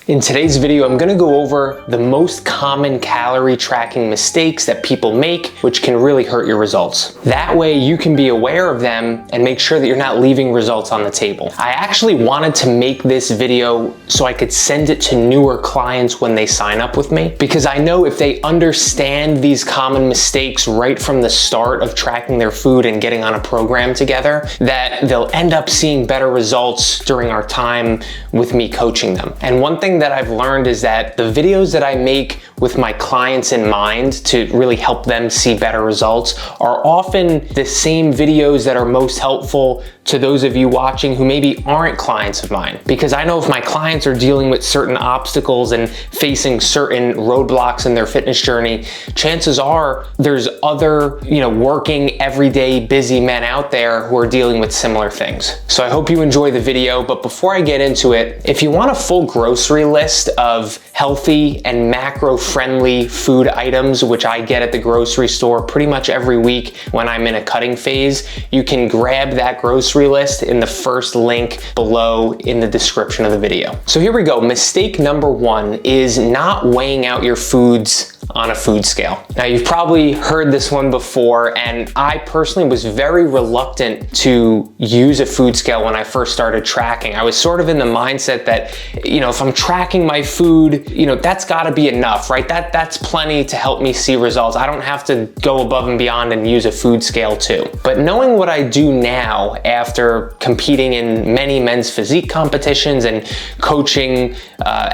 In today's video, I'm gonna go over the most common calorie tracking mistakes that people make, which can really hurt your results. That way you can be aware of them and make sure that you're not leaving results on the table. I actually wanted to make this video so I could send it to newer clients when they sign up with me, because I know if they understand these common mistakes right from the start of tracking their food and getting on a program together, that they'll end up seeing better results during our time with me coaching them. And one thing that I've learned is that the videos that I make with my clients in mind to really help them see better results are often the same videos that are most helpful to those of you watching who maybe aren't clients of mine. Because I know if my clients are dealing with certain obstacles and facing certain roadblocks in their fitness journey, chances are there's other, working, everyday, busy men out there who are dealing with similar things. So I hope you enjoy the video, but before I get into it, if you want a full grocery list of healthy and macro-friendly food items, which I get at the grocery store pretty much every week when I'm in a cutting phase, you can grab that grocery list in the first link below in the description of the video. So here we go. Mistake number one is not weighing out your foods on a food scale. Now, you've probably heard this one before, and I personally was very reluctant to use a food scale when I first started tracking. I was sort of in the mindset that, if I'm tracking my food, that's gotta be enough, right? That's plenty to help me see results. I don't have to go above and beyond and use a food scale too. But knowing what I do now after competing in many men's physique competitions and coaching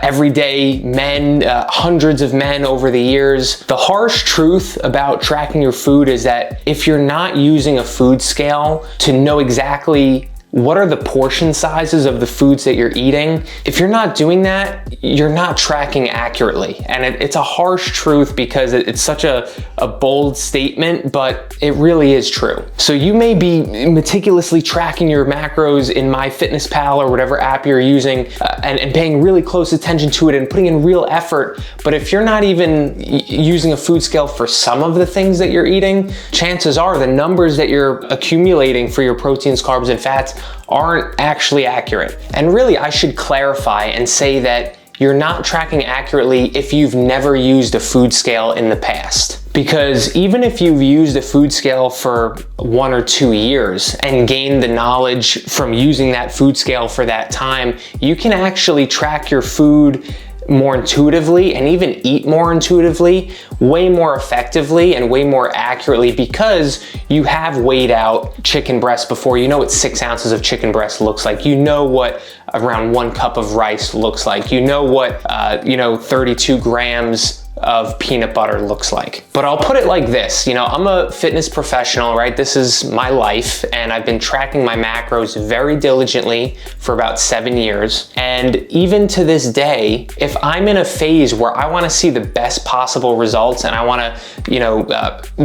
everyday men, hundreds of men over the years, the harsh truth about tracking your food is that if you're not using a food scale to know exactly what are the portion sizes of the foods that you're eating, if you're not doing that, you're not tracking accurately. And it's a harsh truth because it's such a bold statement, but it really is true. So you may be meticulously tracking your macros in MyFitnessPal or whatever app you're using and paying really close attention to it and putting in real effort. But if you're not even using a food scale for some of the things that you're eating, chances are the numbers that you're accumulating for your proteins, carbs, and fats aren't actually accurate. And really, I should clarify and say that you're not tracking accurately if you've never used a food scale in the past. Because even if you've used a food scale for 1 or 2 years and gained the knowledge from using that food scale for that time, you can actually track your food more intuitively and even eat more intuitively, way more effectively and way more accurately, because you have weighed out chicken breast before. You know what 6 ounces of chicken breast looks like. You know what around 1 cup of rice looks like. You know what 32 grams of peanut butter looks like. But I'll put it like this, I'm a fitness professional, right? This is my life, and I've been tracking my macros very diligently for about 7 years. And even to this day, if I'm in a phase where I wanna see the best possible results and I wanna,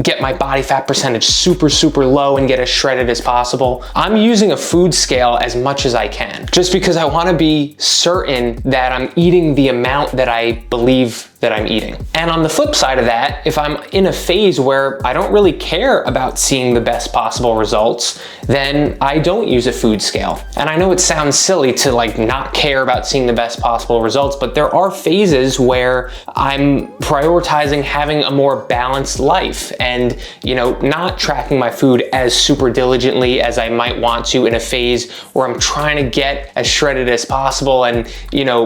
get my body fat percentage super, super low and get as shredded as possible, I'm using a food scale as much as I can, just because I wanna be certain that I'm eating the amount that I believe that I'm eating. And on the flip side of that, if I'm in a phase where I don't really care about seeing the best possible results, then I don't use a food scale. And I know it sounds silly to not care about seeing the best possible results, but there are phases where I'm prioritizing having a more balanced life and, not tracking my food as super diligently as I might want to in a phase where I'm trying to get as shredded as possible and,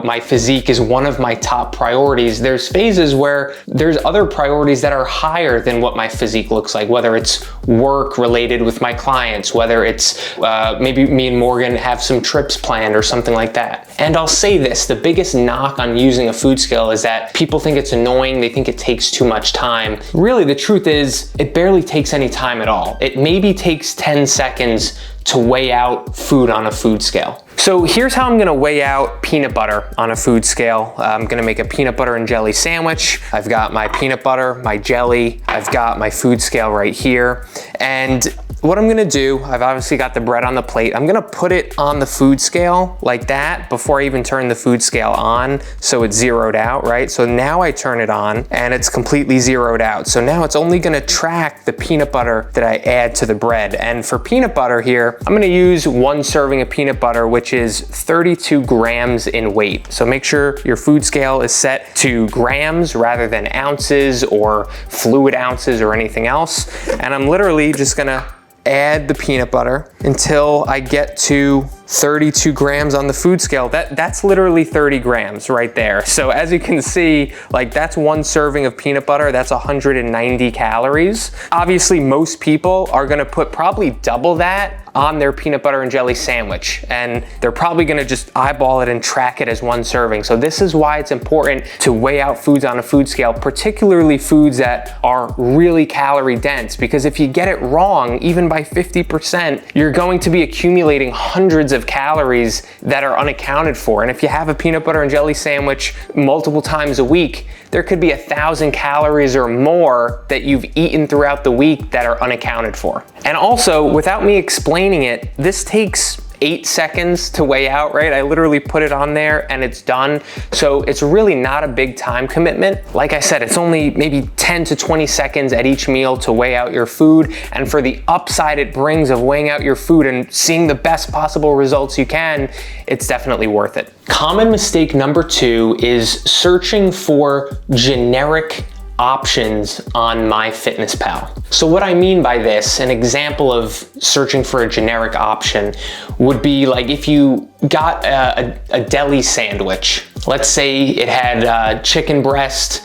my physique is one of my top priorities. There's phases where there's other priorities that are higher than what my physique looks like, whether it's work related with my clients, whether it's maybe me and Morgan have some trips planned or something like that. And I'll say this, the biggest knock on using a food scale is that people think it's annoying, they think it takes too much time. Really, the truth is it barely takes any time at all. It maybe takes 10 seconds to weigh out food on a food scale. So here's how I'm gonna weigh out peanut butter on a food scale. I'm gonna make a peanut butter and jelly sandwich. I've got my peanut butter, my jelly, I've got my food scale right here. And what I'm gonna do, I've obviously got the bread on the plate. I'm gonna put it on the food scale like that before I even turn the food scale on, so it's zeroed out, right? So now I turn it on and it's completely zeroed out. So now it's only gonna track the peanut butter that I add to the bread. And for peanut butter here, I'm gonna use 1 serving of peanut butter, which is 32 grams in weight. So make sure your food scale is set to grams rather than ounces or fluid ounces or anything else. And I'm literally just gonna add the peanut butter until I get to 32 grams on the food scale. That's literally 30 grams right there. So as you can see, like that's 1 serving of peanut butter, that's 190 calories. Obviously, most people are gonna put probably double that on their peanut butter and jelly sandwich, and they're probably gonna just eyeball it and track it as 1 serving. So this is why it's important to weigh out foods on a food scale, particularly foods that are really calorie dense, because if you get it wrong, even by 50%, you're going to be accumulating hundreds of calories that are unaccounted for. And if you have a peanut butter and jelly sandwich multiple times a week, there could be 1,000 calories or more that you've eaten throughout the week that are unaccounted for. And also, without me explaining it, this takes 8 seconds to weigh out, right? I literally put it on there and it's done. So it's really not a big time commitment. Like I said, it's only maybe 10 to 20 seconds at each meal to weigh out your food. And for the upside it brings of weighing out your food and seeing the best possible results you can, it's definitely worth it. Common mistake number 2 is searching for generic options on MyFitnessPal. So what I mean by this, an example of searching for a generic option would be like if you got a deli sandwich. Let's say it had chicken breast,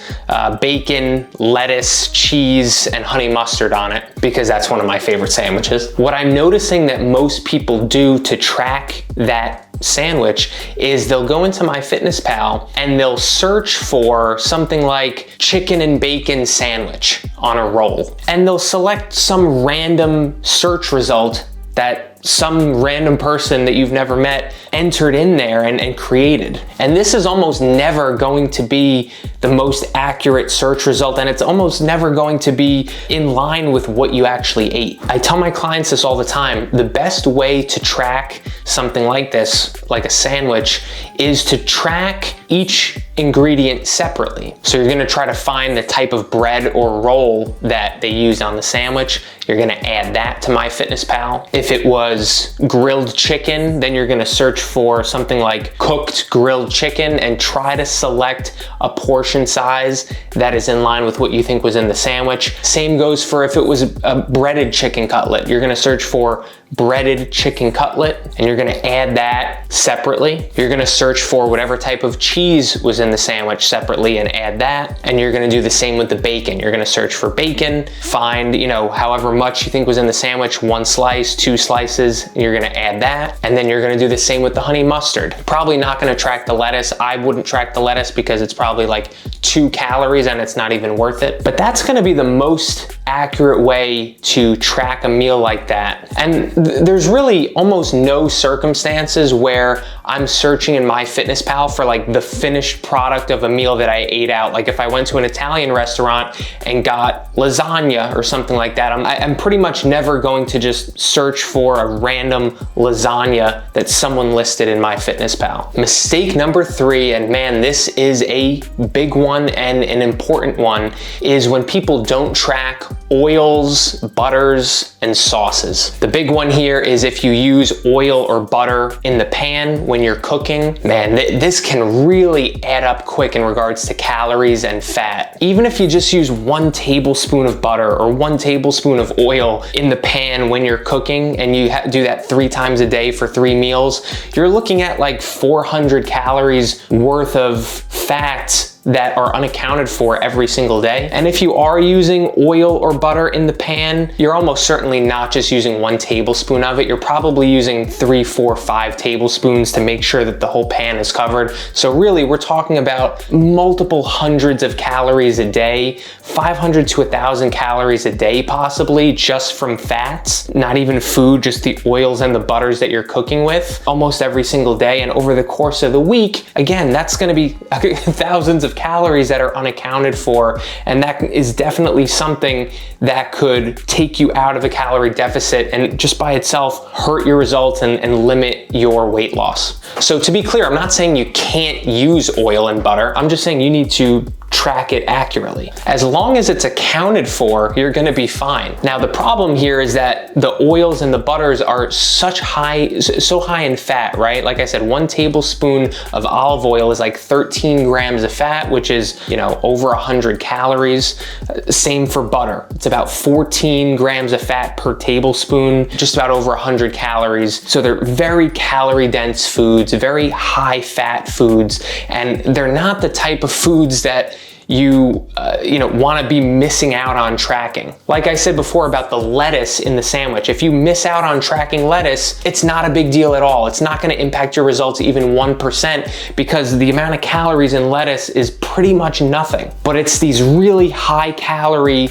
bacon, lettuce, cheese, and honey mustard on it, because that's one of my favorite sandwiches. What I'm noticing that most people do to track that sandwich is they'll go into MyFitnessPal and they'll search for something like chicken and bacon sandwich on a roll. And they'll select some random search result that some random person that you've never met entered in there and created. And this is almost never going to be the most accurate search result, and it's almost never going to be in line with what you actually ate. I tell my clients this all the time. The best way to track something like this, like a sandwich, is to track each ingredient separately. So you're gonna try to find the type of bread or roll that they use on the sandwich. You're gonna add that to MyFitnessPal. If it was grilled chicken, then you're gonna search for something like cooked grilled chicken and try to select a portion size that is in line with what you think was in the sandwich. Same goes for if it was a breaded chicken cutlet. You're gonna search for breaded chicken cutlet and you're gonna add that separately. You're gonna search for whatever type of cheese was in the sandwich separately and add that. And you're gonna do the same with the bacon. You're gonna search for bacon, find, however much you think was in the sandwich, 1 slice, 2 slices, and you're gonna add that. And then you're gonna do the same with the honey mustard. Probably not gonna track the lettuce. I wouldn't track the lettuce because it's probably like 2 calories and it's not even worth it. But that's gonna be the most accurate way to track a meal like that. And there's really almost no circumstances where I'm searching in MyFitnessPal for like the finished product of a meal that I ate out. Like if I went to an Italian restaurant and got lasagna or something like that, I'm pretty much never going to just search for a random lasagna that someone listed in MyFitnessPal. Mistake number 3, and man, this is a big one and an important one, is when people don't track oils, butters, and sauces. The big one here is if you use oil or butter in the pan when you're cooking, man, this can really add up quick in regards to calories and fat. Even if you just use 1 tablespoon of butter or 1 tablespoon of oil in the pan when you're cooking, and you do that 3 times a day for 3 meals, you're looking at like 400 calories worth of fat that are unaccounted for every single day. And if you are using oil or butter in the pan, you're almost certainly not just using 1 tablespoon of it. You're probably using 3, 4, 5 tablespoons to make sure that the whole pan is covered. So really, we're talking about multiple hundreds of calories a day, 500 to 1,000 calories a day possibly, just from fats, not even food, just the oils and the butters that you're cooking with almost every single day. And over the course of the week, again, that's gonna be thousands of of calories that are unaccounted for, and that is definitely something that could take you out of a calorie deficit and just by itself hurt your results and limit your weight loss. So to be clear, I'm not saying you can't use oil and butter. I'm just saying you need to track it accurately. As long as it's accounted for, you're gonna be fine. Now, the problem here is that the oils and the butters are so high in fat, right? Like I said, 1 tablespoon of olive oil is like 13 grams of fat, which is, over 100 calories. Same for butter. It's about 14 grams of fat per tablespoon, just about over 100 calories. So they're very calorie dense foods, very high fat foods, and they're not the type of foods that you want to be missing out on tracking. Like I said before about the lettuce in the sandwich, if you miss out on tracking lettuce, it's not a big deal at all. It's not going to impact your results even 1% because the amount of calories in lettuce is pretty much nothing. But it's these really high calorie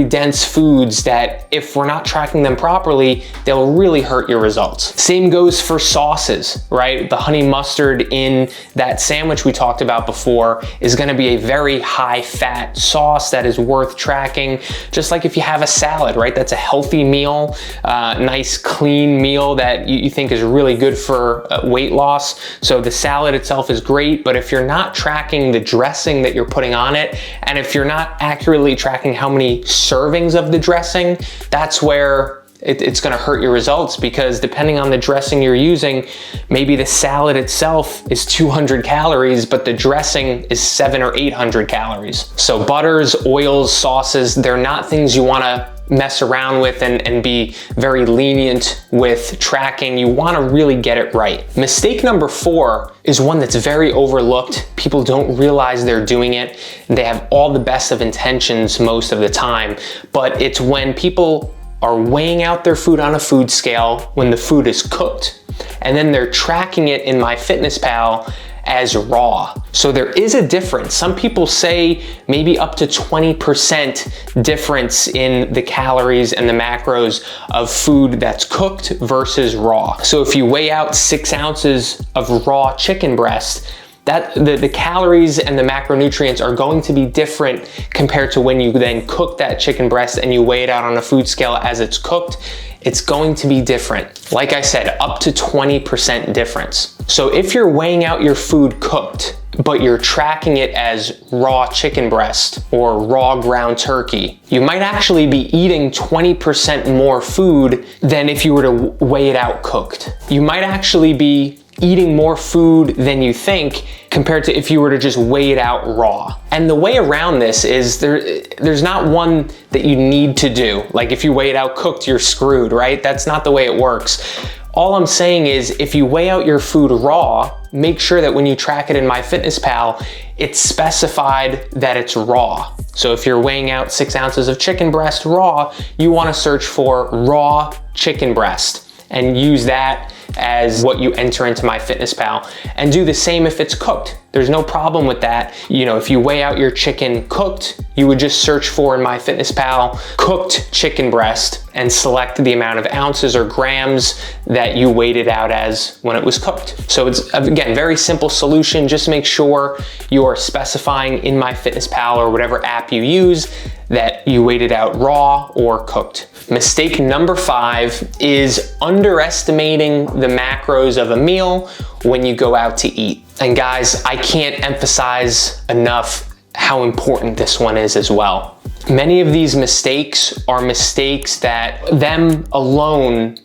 dense foods that if we're not tracking them properly, they'll really hurt your results. Same goes for sauces, right? The honey mustard in that sandwich we talked about before is going to be a very high fat sauce that is worth tracking. Just like if you have a salad, right? That's a healthy meal, nice clean meal that you think is really good for weight loss. So the salad itself is great, but if you're not tracking the dressing that you're putting on it, and if you're not accurately tracking how many servings of the dressing, that's where it's gonna hurt your results, because depending on the dressing you're using, maybe the salad itself is 200 calories, but the dressing is 700 or 800 calories. So butters, oils, sauces, they're not things you wanna mess around with and be very lenient with tracking. You wanna really get it right. Mistake number 4 is one that's very overlooked. People don't realize they're doing it. They have all the best of intentions most of the time, but it's when people are weighing out their food on a food scale when the food is cooked, and then they're tracking it in MyFitnessPal as raw. So there is a difference. Some people say maybe up to 20% difference in the calories and the macros of food that's cooked versus raw. So if you weigh out 6 ounces of raw chicken breast, that the calories and the macronutrients are going to be different compared to when you then cook that chicken breast and you weigh it out on a food scale as it's cooked. It's going to be different. Like I said, up to 20% difference. So if you're weighing out your food cooked, but you're tracking it as raw chicken breast or raw ground turkey, you might actually be eating 20% more food than if you were to weigh it out cooked. You might actually be eating more food than you think compared to if you were to just weigh it out raw. And the way around this is there's not one that you need to do. Like if you weigh it out cooked, you're screwed, right? That's not the way it works. All I'm saying is if you weigh out your food raw, make sure that when you track it in MyFitnessPal, it's specified that it's raw. So if you're weighing out 6 ounces of chicken breast raw, you wanna search for raw chicken breast and use that as what you enter into MyFitnessPal, and do the same if it's cooked. There's no problem with that. If you weigh out your chicken cooked, you would just search for in MyFitnessPal cooked chicken breast and select the amount of ounces or grams that you weighed it out as when it was cooked. So it's, again, very simple solution. Just make sure you're specifying in MyFitnessPal or whatever app you use that you weighed it out raw or cooked. Mistake number 5 is underestimating the macros of a meal when you go out to eat. And guys, I can't emphasize enough how important this one is as well. Many of these mistakes are mistakes that them alone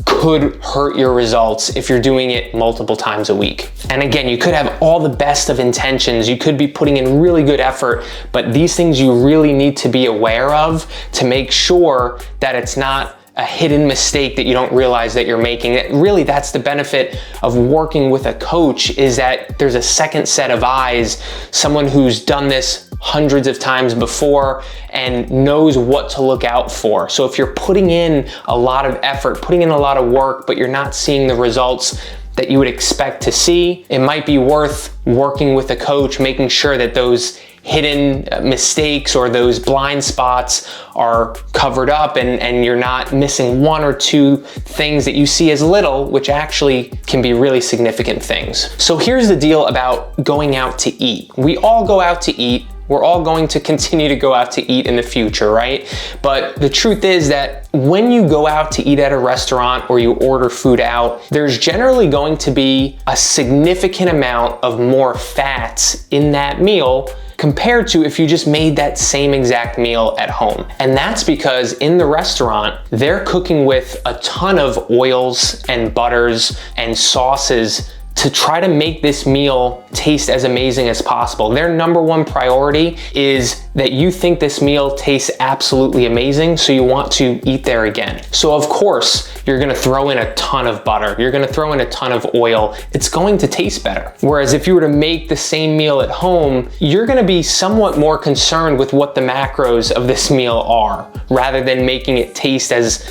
could hurt your results if you're doing it multiple times a week. And again, you could have all the best of intentions, you could be putting in really good effort, but these things you really need to be aware of to make sure that it's not a hidden mistake that you don't realize that you're making. Really, that's the benefit of working with a coach, is that there's a second set of eyes, someone who's done this hundreds of times before and knows what to look out for. So if you're putting in a lot of effort, putting in a lot of work, but you're not seeing the results that you would expect to see, it might be worth working with a coach, making sure that those hidden mistakes or those blind spots are covered up, and you're not missing one or two things that you see as little, which actually can be really significant things. So here's the deal about going out to eat. We all go out to eat. We're all going to continue to go out to eat in the future, right? But the truth is that when you go out to eat at a restaurant or you order food out, there's generally going to be a significant amount of more fats in that meal compared to if you just made that same exact meal at home. And that's because in the restaurant, they're cooking with a ton of oils and butters and sauces to try to make this meal taste as amazing as possible. Their number one priority is that you think this meal tastes absolutely amazing, so you want to eat there again. So of course, you're gonna throw in a ton of butter, you're gonna throw in a ton of oil, it's going to taste better. Whereas if you were to make the same meal at home, you're gonna be somewhat more concerned with what the macros of this meal are, rather than making it taste as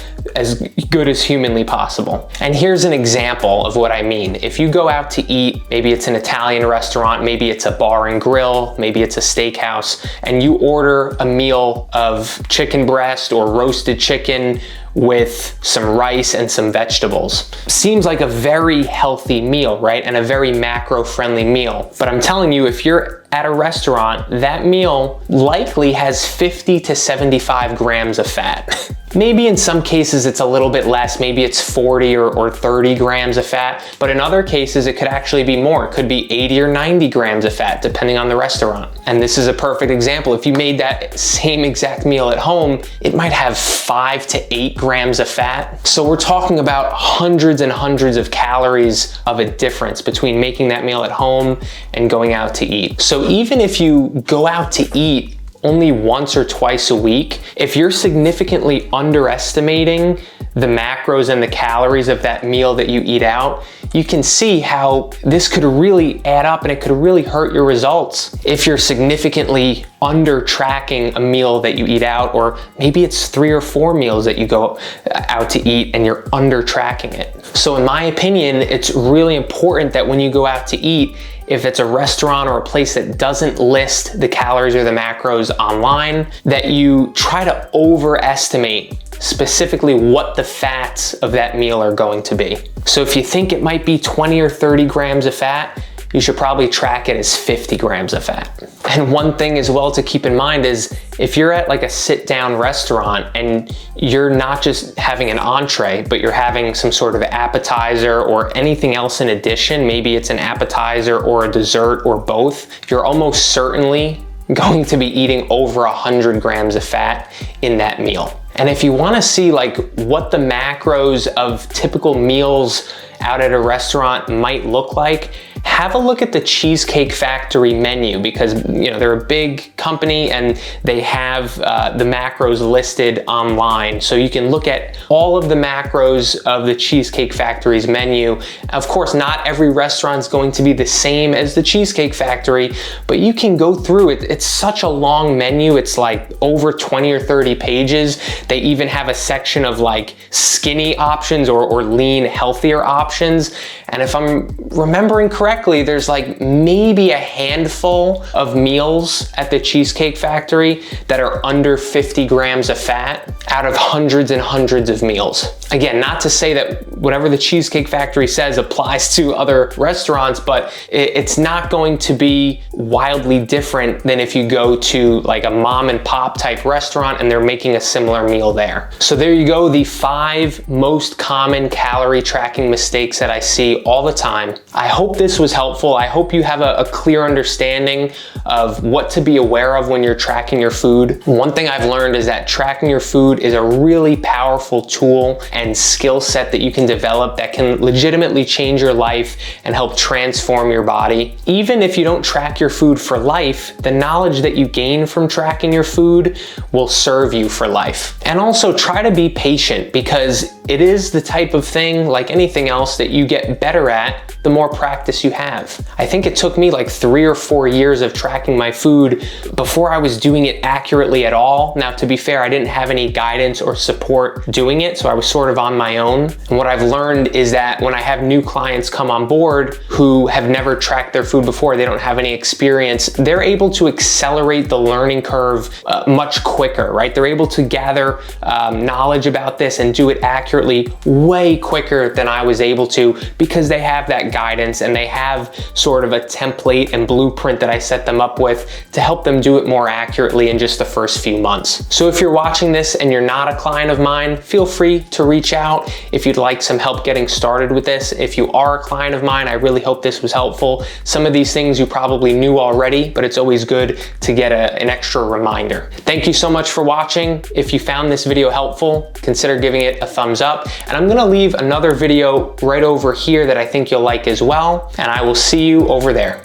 good as humanly possible. And here's an example of what I mean. If you go out to eat, maybe it's an Italian restaurant, maybe it's a bar and grill, maybe it's a steakhouse, and you order a meal of chicken breast or roasted chicken with some rice and some vegetables. Seems like a very healthy meal, right? And a very macro-friendly meal. But I'm telling you, if you're at a restaurant, that meal likely has 50 to 75 grams of fat. Maybe in some cases it's a little bit less, maybe it's 40 or 30 grams of fat, but in other cases it could actually be more. It could be 80 or 90 grams of fat, depending on the restaurant. And this is a perfect example. If you made that same exact meal at home, it might have 5 to 8 grams of fat. So we're talking about hundreds and hundreds of calories of a difference between making that meal at home and going out to eat. So even if you go out to eat only once or twice a week, if you're significantly underestimating the macros and the calories of that meal that you eat out, you can see how this could really add up and it could really hurt your results if you're significantly under tracking a meal that you eat out, or maybe it's 3 or 4 meals that you go out to eat and you're under tracking it. So in my opinion, it's really important that when you go out to eat, if it's a restaurant or a place that doesn't list the calories or the macros online, that you try to overestimate specifically what the fats of that meal are going to be. So if you think it might be 20 or 30 grams of fat, you should probably track it as 50 grams of fat. And one thing as well to keep in mind is if you're at like a sit-down restaurant and you're not just having an entree, but you're having some sort of appetizer or anything else in addition, maybe it's an appetizer or a dessert or both, you're almost certainly going to be eating over 100 grams of fat in that meal. And if you want to see like what the macros of typical meals out at a restaurant might look like, have a look at the Cheesecake Factory menu, because you know they're a big company and they have the macros listed online. So you can look at all of the macros of the Cheesecake Factory's menu. Of course, not every restaurant is going to be the same as the Cheesecake Factory, but you can go through it. It's such a long menu. It's like over 20 or 30 pages. They even have a section of like skinny options or lean, healthier options. And if I'm remembering correctly, there's like maybe a handful of meals at the Cheesecake Factory that are under 50 grams of fat out of hundreds and hundreds of meals. Again, not to say that whatever the Cheesecake Factory says applies to other restaurants, but it's not going to be wildly different than if you go to like a mom and pop type restaurant and they're making a similar meal there. So there you go, the 5 most common calorie tracking mistakes that I see all the time. I hope this was helpful. I hope you have a clear understanding of what to be aware of when you're tracking your food. One thing I've learned is that tracking your food is a really powerful tool and skill set that you can develop that can legitimately change your life and help transform your body. Even if you don't track your food for life, the knowledge that you gain from tracking your food will serve you for life. And also try to be patient, because it is the type of thing, like anything else, that you get better at the more practice you have. I think it took me like 3 or 4 years of tracking my food before I was doing it accurately at all. Now, to be fair, I didn't have any guidance or support doing it, so I was sort of on my own. And what I've learned is that when I have new clients come on board who have never tracked their food before, they don't have any experience, they're able to accelerate the learning curve much quicker, right? They're able to gather knowledge about this and do it accurately way quicker than I was able to, because they have that guidance and they have sort of a template and blueprint that I set them up with to help them do it more accurately in just the first few months. So if you're watching this and you're not a client of mine, feel free to reach out if you'd like some help getting started with this. If you are a client of mine, I really hope this was helpful. Some of these things you probably knew already, but it's always good to get an extra reminder. Thank you so much for watching. If you found this video helpful, consider giving it a thumbs up. And I'm gonna leave another video right over here that I think you'll like as well, and I will see you over there.